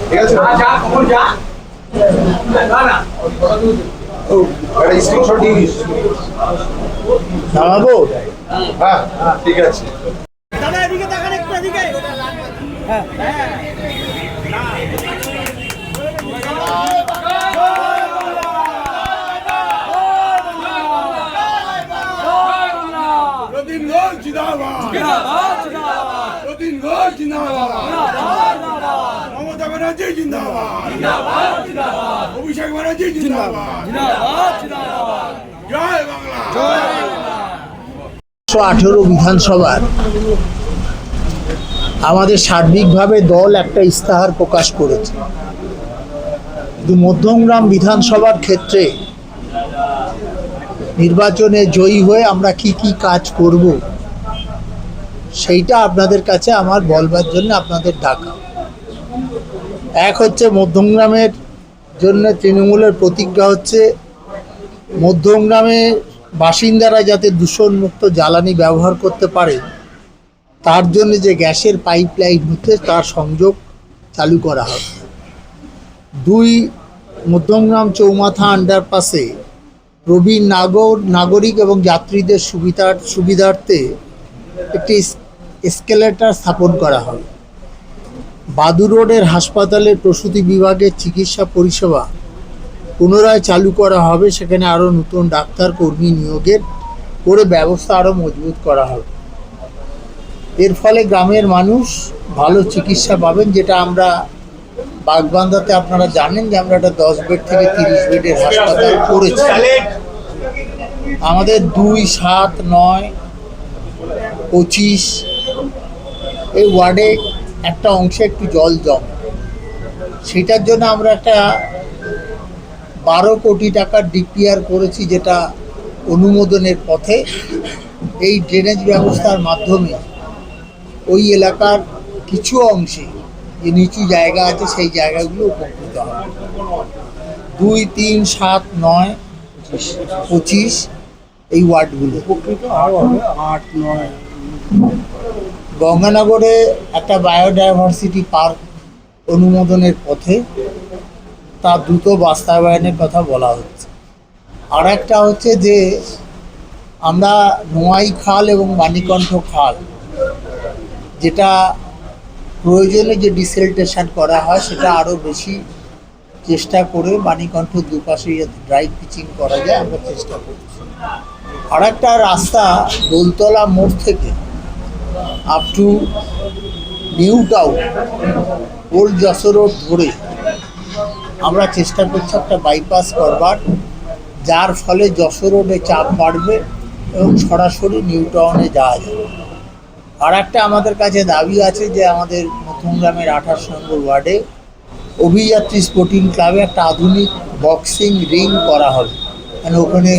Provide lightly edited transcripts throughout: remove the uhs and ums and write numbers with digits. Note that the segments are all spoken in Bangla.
ঠিক আছে স্ক্রিনশট দিয়ে দিস নামাবো। হ্যাঁ ঠিক আছে দাদা এদিকে তাকান একটু এদিকে হ্যাঁ রদিন ঘোষ জিন্দাবাদ রদিন ঘোষ জিন্দাবাদ মমতা ব্যানার্জি জিন্দাবাদ অভিষেক ব্যানার্জি জিন্দাবাদ জয় বাংলা 118 বিধানসভার আমাদের সার্বিকভাবে দল একটা ইস্তাহার প্রকাশ করেছে, কিন্তু মধ্যমগ্রাম বিধানসভার ক্ষেত্রে নির্বাচনে জয়ী হয়ে আমরা কি কি কাজ করব সেইটা আপনাদের কাছে আমার বলবার জন্য আপনাদের ডাকা। এক হচ্ছে মধ্যমগ্রামের জন্য তৃণমূলের প্রতিজ্ঞা হচ্ছে মধ্যমগ্রামের বাসিন্দারা যাতে দূষণমুক্ত জ্বালানি ব্যবহার করতে পারে তার জন্য যে গ্যাসের পাইপলাইন হচ্ছে তার সংযোগ চালু করা হবে। 2, মধ্যমগ্রাম চৌমাথা আন্ডারপাসে প্রবীণ নাগরিক এবং যাত্রীদের সুবিধার্থে একটি এসকেলেটর স্থাপন করা হবে। বাদু রোডের হাসপাতালের প্রসূতি বিভাগের চিকিৎসা পরিষেবা পুনরায় চালু করা হবে, সেখানে আরও নতুন ডাক্তার কর্মী নিয়োগের করে ব্যবস্থা আরও মজবুত করা হবে। এর ফলে গ্রামের মানুষ ভালো চিকিৎসা পাবেন, যেটা আমরা বাগবান্ধাতে আপনারা জানেন যে আমরা একটা 10 বেড থেকে 30 বেডের হাসপাতাল করেছি। আমাদের 2, 7, 9, 25 এই ওয়ার্ডে একটা অংশে একটু জল জমে, সেটার জন্য আমরা একটা 12 কোটি টাকার ডিপিআর করেছি, যেটা অনুমোদনের পথে। এই ড্রেনেজ ব্যবস্থার মাধ্যমে ওই এলাকার কিছু অংশে যে নিচু জায়গা আছে সেই জায়গাগুলো উপকৃত হবে। 2, 3, 7, 9, 25 এই ওয়ার্ডগুলো উপকৃত আরও হবে। 8, 9 গঙ্গানগরে একটা বায়োডাইভার্সিটি পার্ক অনুমোদনের পথে, তা দ্রুত বাস্তবায়নের কথা বলা হচ্ছে। আর একটা হচ্ছে যে আমরা নোয়াই খাল এবং বাণীকণ্ঠ খাল, যেটা প্রয়োজনে যে ডিসেলটেশন করা হয় সেটা আরও বেশি চেষ্টা করে বাণীকণ্ঠ দুপাশে যাতে ড্রাই পিচিং করা যায় আমরা চেষ্টা করছি। আর একটা রাস্তা দোলতলা মোড় থেকে up to new town old Jessore road ধরে আমরা চেষ্টা করছি একটা বাইপাস করবার, যার ফলে যশোর রোডে চাপ বাড়বে এবং সরাসরি নিউ টাউনে যাওয়া যাবে। আর একটা আমাদের কাছে দাবি আছে যে আমাদের মধ্যমগ্রামের 28 নম্বর ওয়ার্ডে অভিযাত্রী স্পোর্টিং ক্লাবে একটা আধুনিক বক্সিং রিং করা হবে, মানে ওখানে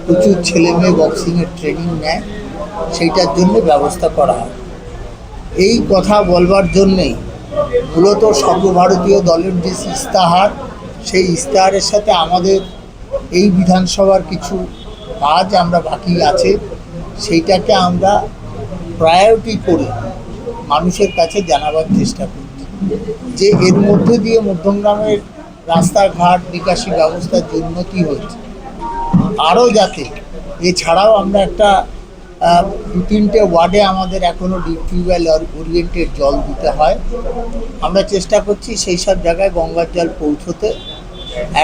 প্রচুর ছেলেমেয়ে বক্সিংয়ের ট্রেনিং নেয়, সেইটার জন্য ব্যবস্থা করা হয়। এই কথা বলবার জন্যেই মূলত সর্বভারতীয় দলের যে ইস্তাহার, সেই ইস্তাহারের সাথে আমাদের এই বিধানসভার কিছু কাজ আমরা বাকি আছে, সেইটাকে আমরা প্রায়োরিটি করে মানুষের কাছে জানাবার চেষ্টা করছি যে এর মধ্যে দিয়ে মধ্যমগ্রামের রাস্তাঘাট বিকাশী ব্যবস্থার যে উন্নতি হয়েছে আরও যাতে, এছাড়াও আমরা একটা 2-3টে ওয়ার্ডে আমাদের এখনও টিউবওয়েল ওরিয়েন্টেড জল দিতে হয়, আমরা চেষ্টা করছি সেই সব জায়গায় গঙ্গার জল পৌঁছতে।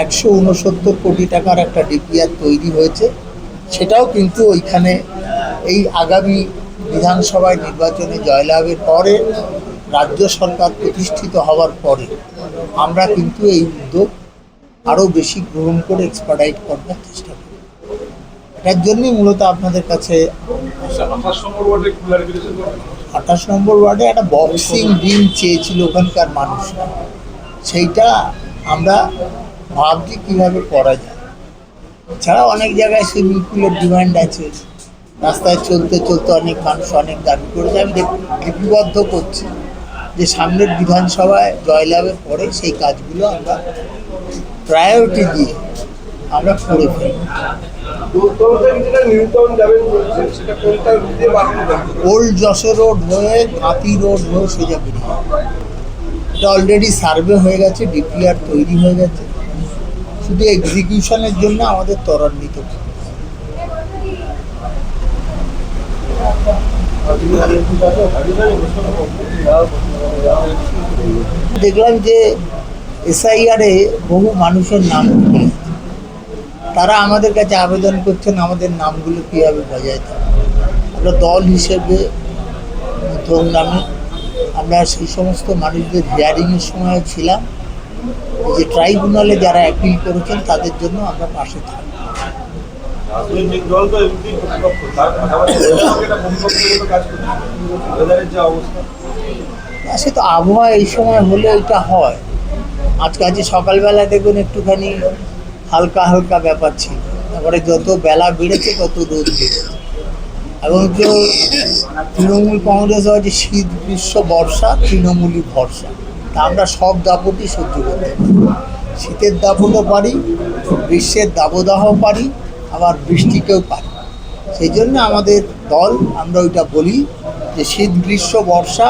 169 কোটি টাকার একটা ডিপিআর তৈরি হয়েছে, সেটাও কিন্তু ওইখানে এই আগামী বিধানসভায় নির্বাচনে জয়লাভের পরে রাজ্য সরকার প্রতিষ্ঠিত হওয়ার পরে আমরা কিন্তু এই উদ্যোগ আরও বেশি গ্রহণ করে এক্সপার্টাইট করবার চেষ্টা করি। এটার জন্যই মূলত আপনাদের কাছে 28 নম্বর ওয়ার্ডে একটা বক্সিং রিং চেয়েছিল ওখানকার মানুষ, সেইটা আমরা ভাবছি কীভাবে করা যায়। এছাড়াও অনেক জায়গায় সুইমিং পুলের ডিমান্ড আছে, রাস্তায় চলতে চলতে অনেক মানুষ অনেক দাবি করেছে। আমি লিপিবদ্ধ করছি যে সামনের বিধানসভায় জয়লাভের পরে সেই কাজগুলো আমরা প্রায়োরিটি দিয়ে আমরা করে ফেলব। নিউটন যাবেন বলছেন, সেটা কোনটা দিয়ে বাড়ানো যাবে? ওল্ড যশোর রোড হয়ে গাঁতি রোড হয়ে সোজা বেরিয়ে যাবে। এটা অলরেডি সার্ভে হয়ে গেছে, ডিপিআর তৈরি হয়ে গেছে, শুধু এক্সিকিউশনের জন্য আমাদের ত্বরান্বিত করতে হবে। দেখলাম যে এসআইআরে বহু মানুষের নাম উঠে গেছে। তারা আমাদের কাছে আবেদন করছেন আমাদের নামগুলো কীভাবে বজায় থাকে। আমরা দল হিসেবে মধ্যম নামে আমরা সেই সমস্ত মানুষদের হিয়ারিংয়ের সময় ছিলাম, এই যে ট্রাইব্যুনালে যারা অ্যাপিল করেছেন তাদের জন্য আমরা পাশে থাকি। রাজনৈতিক দল তো এমনি প্রতিপক্ষ, তার পাশাপাশি এটা প্রতিপক্ষের মতো কাজ করছে। ওয়েদারের যে অবস্থা, সে তো আবহাওয়া এই সময় হলে এটা হয়। আজকে সকালবেলা দেখুন একটুখানি হালকা হালকা ব্যাপার ছিল, তারপরে যত বেলা বেড়েছে তত রোদ বেড়েছে। এবং তো তৃণমূল কংগ্রেস হচ্ছে শীত গ্রীষ্ম বর্ষা তৃণমূলই ভরসা। তা আমরা সব দাপটই সহ্য করতে পারি, শীতের দাপটও পারি, গ্রীষ্মের দাবদাহ পারি, আবার বৃষ্টিকেও পারি। সেই জন্য আমাদের দল, আমরা ওইটা বলি যে শীত গ্রীষ্ম বর্ষা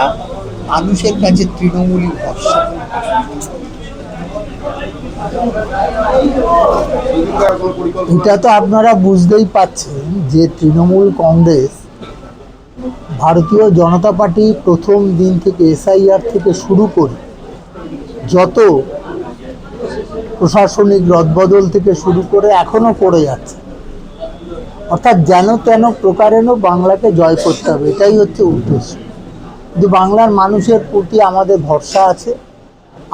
মানুষের কাছে তৃণমূলই ভরসা। এটা তো আপনারা বুঝতেই পাচ্ছেন যে তৃণমূল কংগ্রেস, ভারতীয় জনতা পার্টি প্রথম দিন থেকে এসআইআর থেকে শুরু করে যত প্রশাসনিক রদবদল থেকে শুরু করে এখনো করে যাচ্ছে, অর্থাৎ যেন তেন প্রকারেণও বাংলাকে জয় করতে হবে, এটাই হচ্ছে উদ্দেশ্য। কিন্তু বাংলার মানুষের প্রতি আমাদের ভরসা আছে,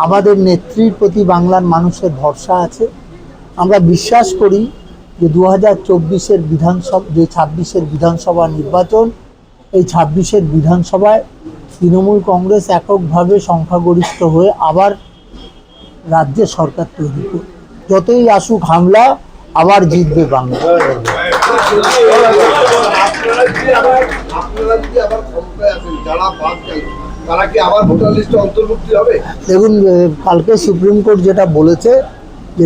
আমাদের নেত্রীর প্রতি বাংলার মানুষের ভরসা আছে। আমরা বিশ্বাস করি যে 2024-এর বিধানসভা, যে 26-এর বিধানসভা নির্বাচন, এই 26-এর বিধানসভায় তৃণমূল কংগ্রেস এককভাবে সংখ্যাগরিষ্ঠ হয়ে আবার রাজ্যে সরকার তৈরি করবে। যতই আসুক হামলা, আবার জিতবে বাংলা। দেখুন, কালকে সুপ্রিম কোর্ট যেটা বলেছে যে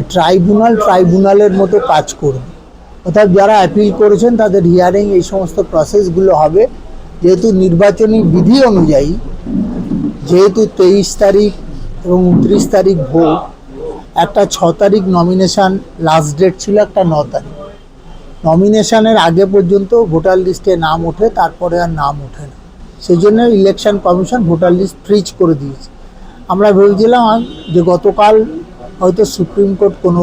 ট্রাইব্যুনালের মতো কাজ করবে, অর্থাৎ যারা অ্যাপিল করেছেন তাদের হিয়ারিং, এই সমস্ত প্রসেসগুলো হবে। যেহেতু নির্বাচনী বিধি অনুযায়ী, যেহেতু 23 তারিখ এবং 29 তারিখ ভোট, একটা 6 তারিখ নমিনেশান লাস্ট ডেট ছিল, একটা 9 তারিখ। নমিনেশনের আগে পর্যন্ত ভোটার লিস্টে নাম ওঠে, তারপরে আর নাম ওঠে না। সেই জন্য election commission voter list freeze করে দিয়েছে। আমরা ভেবেছিলাম যে গতকাল হয়তো সুপ্রিম কোর্ট কোনো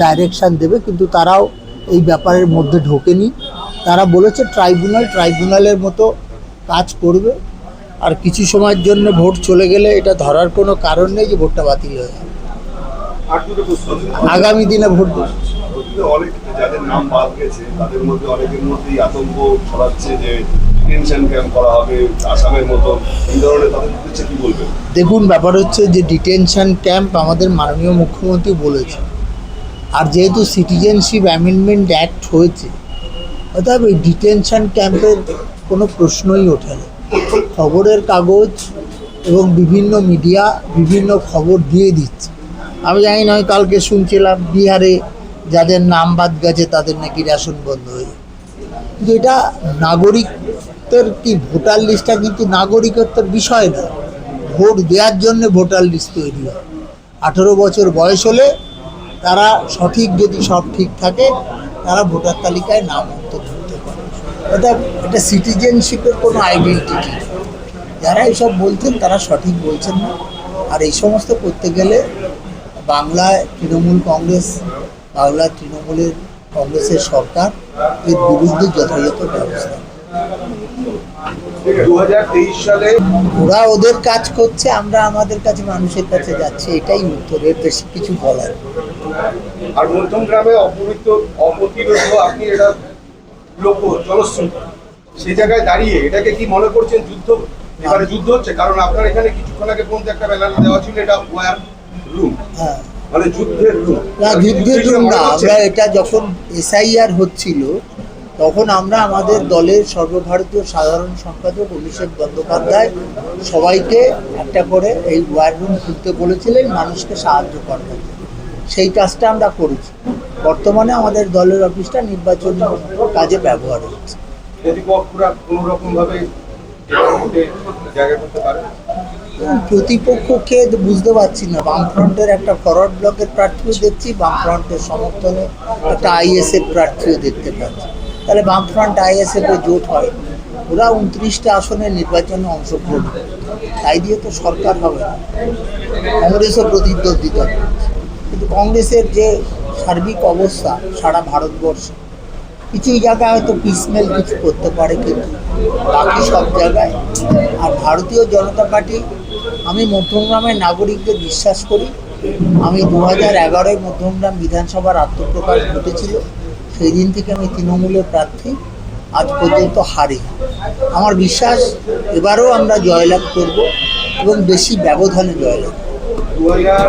ডাইরেকশান দেবে, কিন্তু তারাও এই ব্যাপারের মধ্যে ঢোকেনি। তারা বলেছে ট্রাইব্যুনালের মতো কাজ করবে, আর কিছু সময়ের জন্য ভোট চলে গেলে এটা ধরার কোনো কারণ নেই যে ভোটটা বাতিল হয়ে যাবে। আগামী দিনে ভোট দেবে। অনেক যাদের নাম বাদ গেছে তাদের মধ্যে অনেকের মধ্যেই আতঙ্ক ছড়াচ্ছে যে ডিটেনশন ক্যাম্প করা হবে আসামের মতো, এই ধরনের তাদের উদ্দেশ্যে কি বলবেন? দেখুন, ব্যাপার হচ্ছে যে ডিটেনশন ক্যাম্প আমাদের মাননীয় মুখ্যমন্ত্রী বলেছে, আর যেহেতু সিটিজেনশিপ অ্যামেন্ডমেন্ট অ্যাক্ট হয়েছে, অর্থাৎ এই ডিটেনশন ক্যাম্পের কোনো প্রশ্নই ওঠে না। খবরের কাগজ এবং বিভিন্ন মিডিয়া বিভিন্ন খবর দিয়ে দিচ্ছে। আমি জানি না, কালকে শুনছিলাম বিহারে যাদের নাম বাদ গেছে তাদের নাকি রেশন বন্ধ হয়ে যায়। কিন্তু এটা নাগরিকত্বের কি, ভোটার লিস্টটা কিন্তু নাগরিকত্বের বিষয় না। ভোট দেওয়ার জন্য ভোটার লিস্ট তৈরি হয়। 18 বছর বয়স হলে তারা সঠিক, যদি সব ঠিক থাকে, তারা ভোটার তালিকায় নাম অন্তর্ভুক্ত করে। এটা সিটিজেনশিপের কোনো আইডেন্টিটি। যারা এইসব বলছেন তারা সঠিক বলছেন না। আর এই সমস্ত করতে গেলে বাংলায় তৃণমূল কংগ্রেসের সরকার এর বিরুদ্ধে যথাযথ ব্যবস্থা। 2023 সালে ওরা ওদের কাজ করছে, আমরা আমাদের কাছে মানুষের কাছে যাচ্ছি, এটাই উত্তর। এর বেশি কিছু বলার। আর মধ্যম গ্রামে অপ্রতিরোধ, আপনি এটা লক্ষ্য জনশ্রুতি, সেই জায়গায় দাঁড়িয়ে এটাকে কি মনে করছেন যুদ্ধ? এবারে যুদ্ধ হচ্ছে, কারণ আপনার এখানে কিছুক্ষণ আগে পর্যন্ত একটা ব্যানার দেওয়া ছিল, এটা ওয়ার রুম, মানে যুদ্ধের রুম। না, যুদ্ধের রুম না। আমরা এটা যখন এসআইআর হচ্ছিল তখন আমরা আমাদের দলের সর্বভারতীয় সাধারণ সম্পাদক অভিষেক বন্দ্যোপাধ্যায় সবাইকে একটা করে এই ওয়ার রুম খুলতে বলেছিলেন মানুষকে সাহায্য করার জন্য। সেই কাজটা আমরা করেছি। বর্তমানে আমাদের দলের অফিসটা নির্বাচনী কাজে ব্যবহার হচ্ছে। প্রতিপক্ষরা কোনো রকম ভাবে জায়গা করতে পারে। প্রতিপক্ষকে বুঝতে পারছি না। বামফ্রন্টের একটা ফরওয়ার্ড ব্লকের প্রার্থীও দেখছি, বামফ্রন্টের সমর্থনে একটা আইএসএফ প্রার্থীও দেখতে পাচ্ছি। তাহলে বামফ্রন্ট আইএসএফ এ জোট হয়, ওরা 29টা আসনের নির্বাচনে অংশগ্রহণ করে, তাই দিয়ে তো সরকার হবে না। কংগ্রেসও প্রতিদ্বন্দ্বিতা করছে, কিন্তু কংগ্রেসের যে সার্বিক অবস্থা সারা ভারতবর্ষে, কিছু জায়গায় হয়তো পিসমেল কিছু করতে পারে, কিন্তু বাকি সব জায়গায়। আর ভারতীয় জনতা পার্টি, আমি মধ্যমগ্রামের নাগরিকদের বিশ্বাস করি। আমি 2011-এ মধ্যমগ্রাম বিধানসভার আত্মপ্রকাশ ঘটেছিল, সেই দিন থেকে আমি তৃণমূলের প্রার্থী, আজ পর্যন্ত হারি। আমার বিশ্বাস এবারেও আমরা জয়লাভ করব এবং বেশি ব্যবধানে জয়লাভ। 2000